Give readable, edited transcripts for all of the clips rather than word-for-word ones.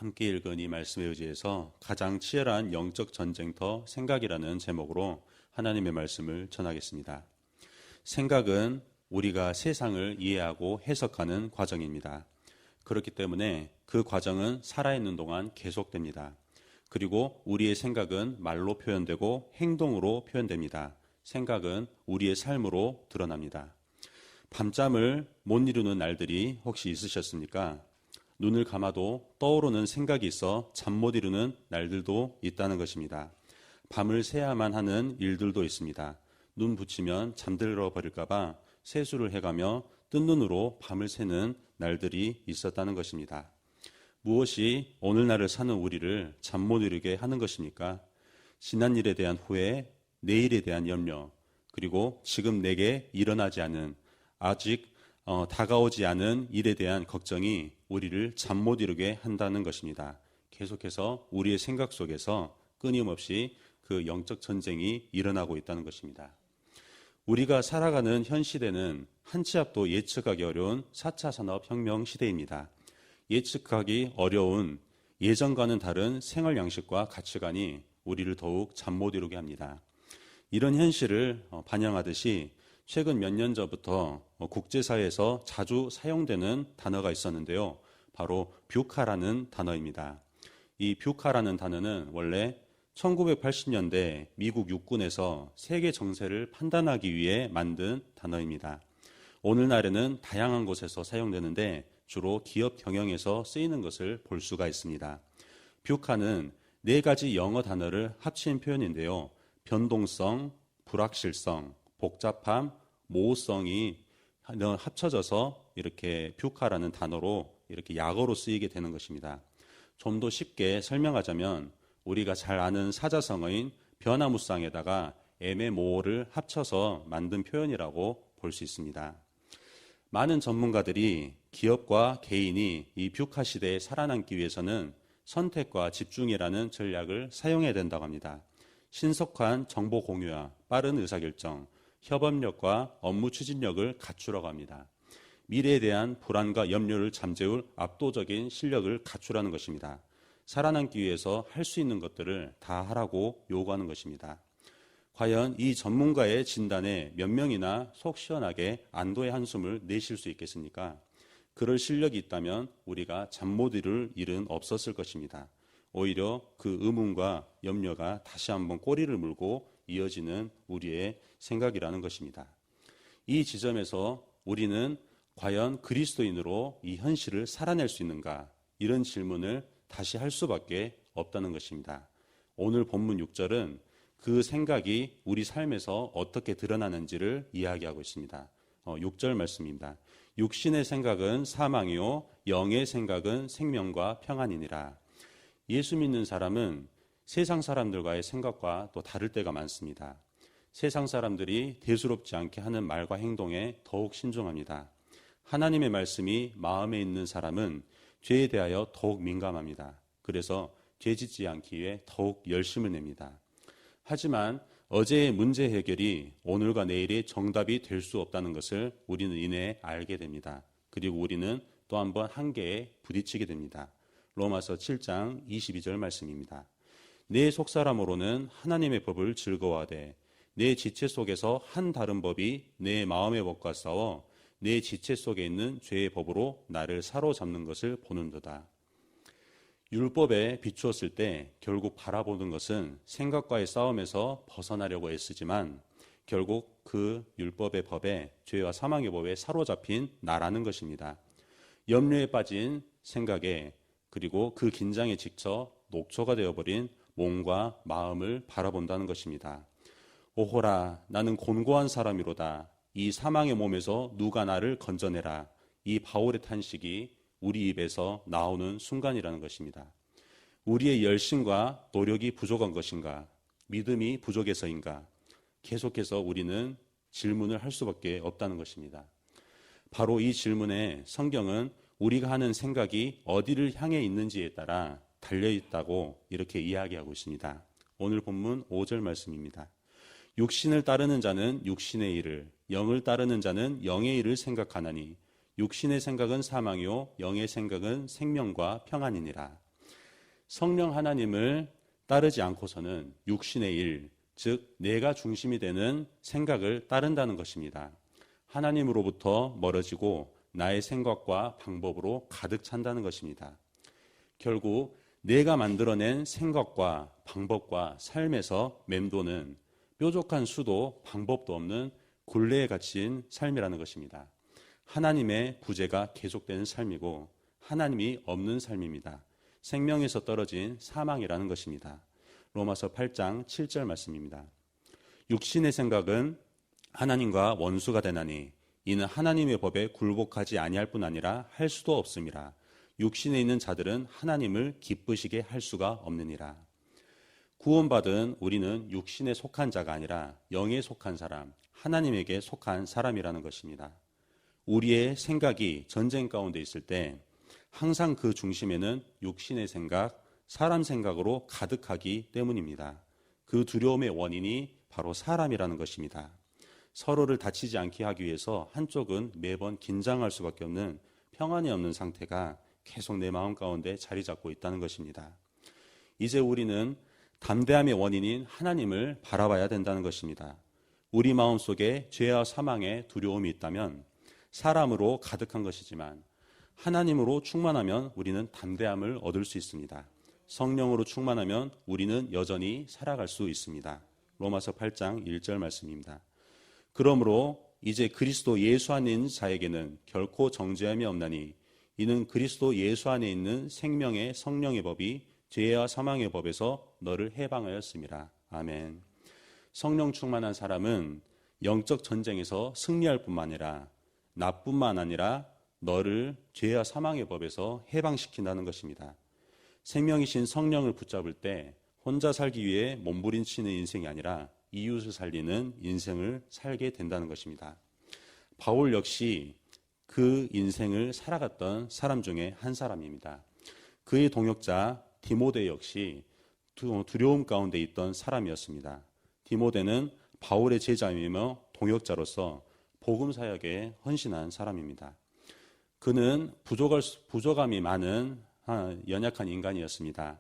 함께 읽은 이 말씀에 의지해서 가장 치열한 영적 전쟁터 생각이라는 제목으로 하나님의 말씀을 전하겠습니다. 생각은 우리가 세상을 이해하고 해석하는 과정입니다. 그렇기 때문에 그 과정은 살아있는 동안 계속됩니다. 그리고 우리의 생각은 말로 표현되고 행동으로 표현됩니다. 생각은 우리의 삶으로 드러납니다. 밤잠을 못 이루는 날들이 혹시 있으셨습니까? 눈을 감아도 떠오르는 생각이 있어 잠 못 이루는 날들도 있다는 것입니다. 밤을 새야만 하는 일들도 있습니다. 눈 붙이면 잠들어 버릴까봐 세수를 해가며 뜬 눈으로 밤을 새는 날들이 있었다는 것입니다. 무엇이 오늘날을 사는 우리를 잠 못 이루게 하는 것입니까? 지난 일에 대한 후회, 내일에 대한 염려, 그리고 지금 내게 일어나지 않은 아직 다가오지 않은 일에 대한 걱정이 우리를 잠 못 이루게 한다는 것입니다. 계속해서 우리의 생각 속에서 끊임없이 그 영적 전쟁이 일어나고 있다는 것입니다. 우리가 살아가는 현 시대는 한 치 앞도 예측하기 어려운 4차 산업혁명 시대입니다. 예측하기 어려운 예전과는 다른 생활 양식과 가치관이 우리를 더욱 잠 못 이루게 합니다. 이런 현실을 반영하듯이 최근 몇 년 전부터 국제사회에서 자주 사용되는 단어가 있었는데요. 바로 뷰카라는 단어입니다. 이 뷰카라는 단어는 원래 1980년대 미국 육군에서 세계 정세를 판단하기 위해 만든 단어입니다. 오늘날에는 다양한 곳에서 사용되는데 주로 기업 경영에서 쓰이는 것을 볼 수가 있습니다. 뷰카는 4가지 영어 단어를 합친 표현인데요. 변동성, 불확실성, 복잡함, 모호성이 합쳐져서 이렇게 뷰카라는 단어로 이렇게 약어로 쓰이게 되는 것입니다. 좀 더 쉽게 설명하자면 우리가 잘 아는 사자성어인 변화무쌍에다가 애매모호를 합쳐서 만든 표현이라고 볼 수 있습니다. 많은 전문가들이 기업과 개인이 이 뷰카 시대에 살아남기 위해서는 선택과 집중이라는 전략을 사용해야 된다고 합니다. 신속한 정보 공유와 빠른 의사결정, 협업력과 업무 추진력을 갖추라고 합니다. 미래에 대한 불안과 염려를 잠재울 압도적인 실력을 갖추라는 것입니다. 살아남기 위해서 할 수 있는 것들을 다 하라고 요구하는 것입니다. 과연 이 전문가의 진단에 몇 명이나 속 시원하게 안도의 한숨을 내쉴 수 있겠습니까? 그럴 실력이 있다면 우리가 잠 못 이룰 일은 없었을 것입니다. 오히려 그 의문과 염려가 다시 한번 꼬리를 물고 이어지는 우리의 생각이라는 것입니다. 이 지점에서 우리는 과연 그리스도인으로 이 현실을 살아낼 수 있는가? 이런 질문을 다시 할 수밖에 없다는 것입니다. 오늘 본문 6절은 그 생각이 우리 삶에서 어떻게 드러나는지를 이야기하고 있습니다. 6절 말씀입니다. 육신의 생각은 사망이요 영의 생각은 생명과 평안이니라. 예수 믿는 사람은 세상 사람들과의 생각과 또 다를 때가 많습니다. 세상 사람들이 대수롭지 않게 하는 말과 행동에 더욱 신중합니다. 하나님의 말씀이 마음에 있는 사람은 죄에 대하여 더욱 민감합니다. 그래서 죄 짓지 않기 위해 더욱 열심을 냅니다. 하지만 어제의 문제 해결이 오늘과 내일의 정답이 될 수 없다는 것을 우리는 이내 알게 됩니다. 그리고 우리는 또 한 번 한계에 부딪히게 됩니다. 로마서 7장 22절 말씀입니다. 내 속사람으로는 하나님의 법을 즐거워하되 내 지체 속에서 한 다른 법이 내 마음의 법과 싸워 내 지체 속에 있는 죄의 법으로 나를 사로잡는 것을 보는도다. 율법에 비추었을 때 결국 바라보는 것은 생각과의 싸움에서 벗어나려고 애쓰지만 결국 그 율법의 법에 죄와 사망의 법에 사로잡힌 나라는 것입니다. 염려에 빠진 생각에 그리고 그 긴장에 지쳐 녹초가 되어버린 몸과 마음을 바라본다는 것입니다. 오호라 나는 곤고한 사람이로다. 이 사망의 몸에서 누가 나를 건져내라. 이 바울의 탄식이 우리 입에서 나오는 순간이라는 것입니다. 우리의 열심과 노력이 부족한 것인가? 믿음이 부족해서인가? 계속해서 우리는 질문을 할 수밖에 없다는 것입니다. 바로 이 질문에 성경은 우리가 하는 생각이 어디를 향해 있는지에 따라 달려있다고 이렇게 이야기하고 있습니다. 오늘 본문 5절 말씀입니다. 육신을 따르는 자는 육신의 일을, 영을 따르는 자는 영의 일을 생각하나니 육신의 생각은 사망이요 영의 생각은 생명과 평안이니라. 성령 하나님을 따르지 않고서는 육신의 일, 즉 내가 중심이 되는 생각을 따른다는 것입니다. 하나님으로부터 멀어지고 나의 생각과 방법으로 가득 찬다는 것입니다. 결국 내가 만들어낸 생각과 방법과 삶에서 맴도는 뾰족한 수도 방법도 없는 굴레에 갇힌 삶이라는 것입니다. 하나님의 부재가 계속되는 삶이고 하나님이 없는 삶입니다. 생명에서 떨어진 사망이라는 것입니다. 로마서 8장 7절 말씀입니다. 육신의 생각은 하나님과 원수가 되나니 이는 하나님의 법에 굴복하지 아니할 뿐 아니라 할 수도 없음이라. 육신에 있는 자들은 하나님을 기쁘시게 할 수가 없느니라. 구원받은 우리는 육신에 속한 자가 아니라 영에 속한 사람, 하나님에게 속한 사람이라는 것입니다. 우리의 생각이 전쟁 가운데 있을 때 항상 그 중심에는 육신의 생각, 사람 생각으로 가득하기 때문입니다. 그 두려움의 원인이 바로 사람이라는 것입니다. 서로를 다치지 않게 하기 위해서 한쪽은 매번 긴장할 수밖에 없는 평안이 없는 상태가 계속 내 마음 가운데 자리 잡고 있다는 것입니다. 이제 우리는 담대함의 원인인 하나님을 바라봐야 된다는 것입니다. 우리 마음속에 죄와 사망의 두려움이 있다면 사람으로 가득한 것이지만 하나님으로 충만하면 우리는 담대함을 얻을 수 있습니다. 성령으로 충만하면 우리는 여전히 살아갈 수 있습니다. 로마서 8장 1절 말씀입니다. 그러므로 이제 그리스도 예수 안에 있는 자에게는 결코 정죄함이 없나니 이는 그리스도 예수 안에 있는 생명의 성령의 법이 죄와 사망의 법에서 너를 해방하였음이라. 아멘. 성령 충만한 사람은 영적 전쟁에서 승리할 뿐만 아니라 나뿐만 아니라 너를 죄와 사망의 법에서 해방시킨다는 것입니다. 생명이신 성령을 붙잡을 때 혼자 살기 위해 몸부림치는 인생이 아니라 이웃을 살리는 인생을 살게 된다는 것입니다. 바울 역시 그 인생을 살아갔던 사람 중에 한 사람입니다. 그의 동역자 디모데 역시 두려움 가운데 있던 사람이었습니다. 디모데는 바울의 제자이며 동역자로서 복음 사역에 헌신한 사람입니다. 그는 부족함이 많은 연약한 인간이었습니다.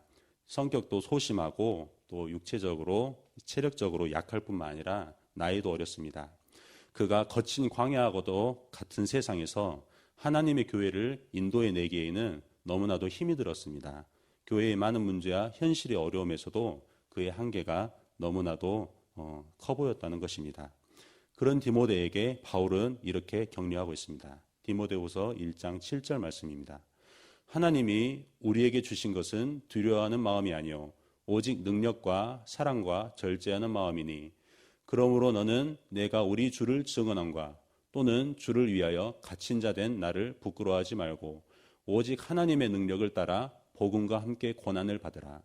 성격도 소심하고 또 육체적으로 체력적으로 약할 뿐만 아니라 나이도 어렸습니다. 그가 거친 광야하고도 같은 세상에서 하나님의 교회를 인도해 내기에는 너무나도 힘이 들었습니다. 교회의 많은 문제와 현실의 어려움에서도 그의 한계가 너무나도 커 보였다는 것입니다. 그런 디모데에게 바울은 이렇게 격려하고 있습니다. 디모데후서 1장 7절 말씀입니다. 하나님이 우리에게 주신 것은 두려워하는 마음이 아니요 오직 능력과 사랑과 절제하는 마음이니 그러므로 너는 내가 우리 주를 증언함과 또는 주를 위하여 갇힌 자 된 나를 부끄러워하지 말고 오직 하나님의 능력을 따라 복음과 함께 고난을 받으라.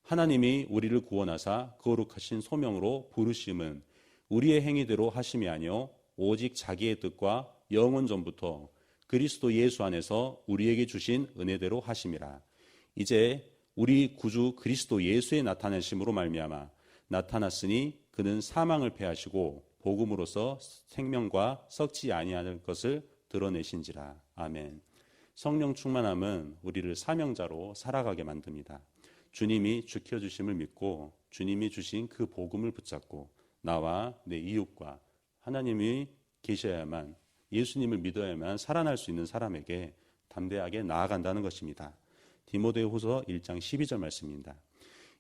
하나님이 우리를 구원하사 거룩하신 소명으로 부르심은 우리의 행위대로 하심이 아니요 오직 자기의 뜻과 영원 전부터 그리스도 예수 안에서 우리에게 주신 은혜대로 하심이라. 이제 우리 구주 그리스도 예수의 나타내심으로 말미암아 나타났으니 그는 사망을 패하시고 복음으로써 생명과 썩지 아니하는 것을 드러내신지라. 아멘. 성령 충만함은 우리를 사명자로 살아가게 만듭니다. 주님이 지켜주심을 믿고 주님이 주신 그 복음을 붙잡고 나와 내 이웃과 하나님이 계셔야만 예수님을 믿어야만 살아날 수 있는 사람에게 담대하게 나아간다는 것입니다. 디모데후서 1장 12절 말씀입니다.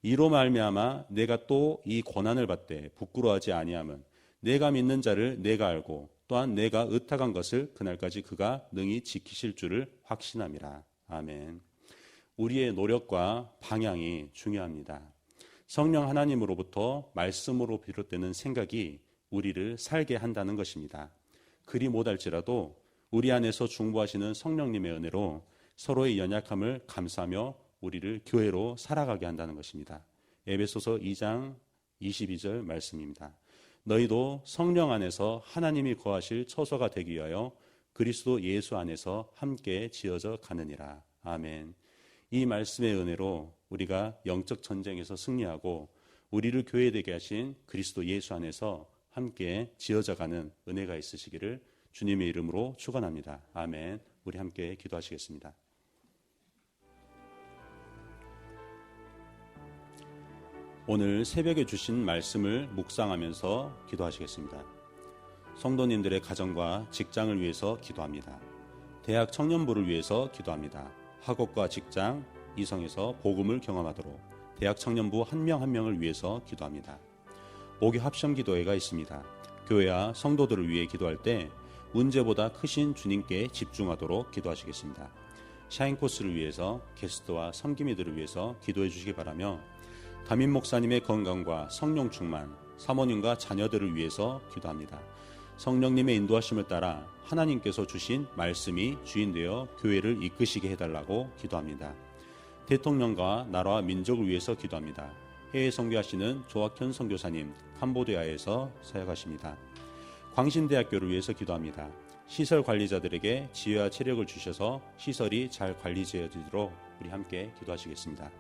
이로 말미암아 내가 또 이 고난을 받되 부끄러워하지 아니함은 내가 믿는 자를 내가 알고 또한 내가 의탁한 것을 그날까지 그가 능히 지키실 줄을 확신함이라. 아멘. 우리의 노력과 방향이 중요합니다. 성령 하나님으로부터 말씀으로 비롯되는 생각이 우리를 살게 한다는 것입니다. 그리 못할지라도 우리 안에서 중보하시는 성령님의 은혜로 서로의 연약함을 감싸며 우리를 교회로 살아가게 한다는 것입니다. 에베소서 2장 22절 말씀입니다. 너희도 성령 안에서 하나님이 거하실 처소가 되기 위하여 그리스도 예수 안에서 함께 지어져 가느니라. 아멘. 이 말씀의 은혜로 우리가 영적 전쟁에서 승리하고 우리를 교회되게 하신 그리스도 예수 안에서 함께 지어져 가는 은혜가 있으시기를 주님의 이름으로 축원합니다. 아멘. 우리 함께 기도하시겠습니다. 오늘 새벽에 주신 말씀을 묵상하면서 기도하시겠습니다. 성도님들의 가정과 직장을 위해서 기도합니다. 대학 청년부를 위해서 기도합니다. 학업과 직장, 이성에서 복음을 경험하도록 대학 청년부 한 명 한 명을 위해서 기도합니다. 목요 합심 기도회가 있습니다. 교회와 성도들을 위해 기도할 때 문제보다 크신 주님께 집중하도록 기도하시겠습니다. 샤인 코스를 위해서 게스트와 섬김이들을 위해서 기도해 주시기 바라며 담임 목사님의 건강과 성령 충만, 사모님과 자녀들을 위해서 기도합니다. 성령님의 인도하심을 따라 하나님께서 주신 말씀이 주인 되어 교회를 이끄시게 해달라고 기도합니다. 대통령과 나라와 민족을 위해서 기도합니다. 해외 선교하시는 조학현 선교사님 캄보디아에서 사역하십니다. 광신대학교를 위해서 기도합니다. 시설 관리자들에게 지혜와 체력을 주셔서 시설이 잘 관리되어지도록 우리 함께 기도하시겠습니다.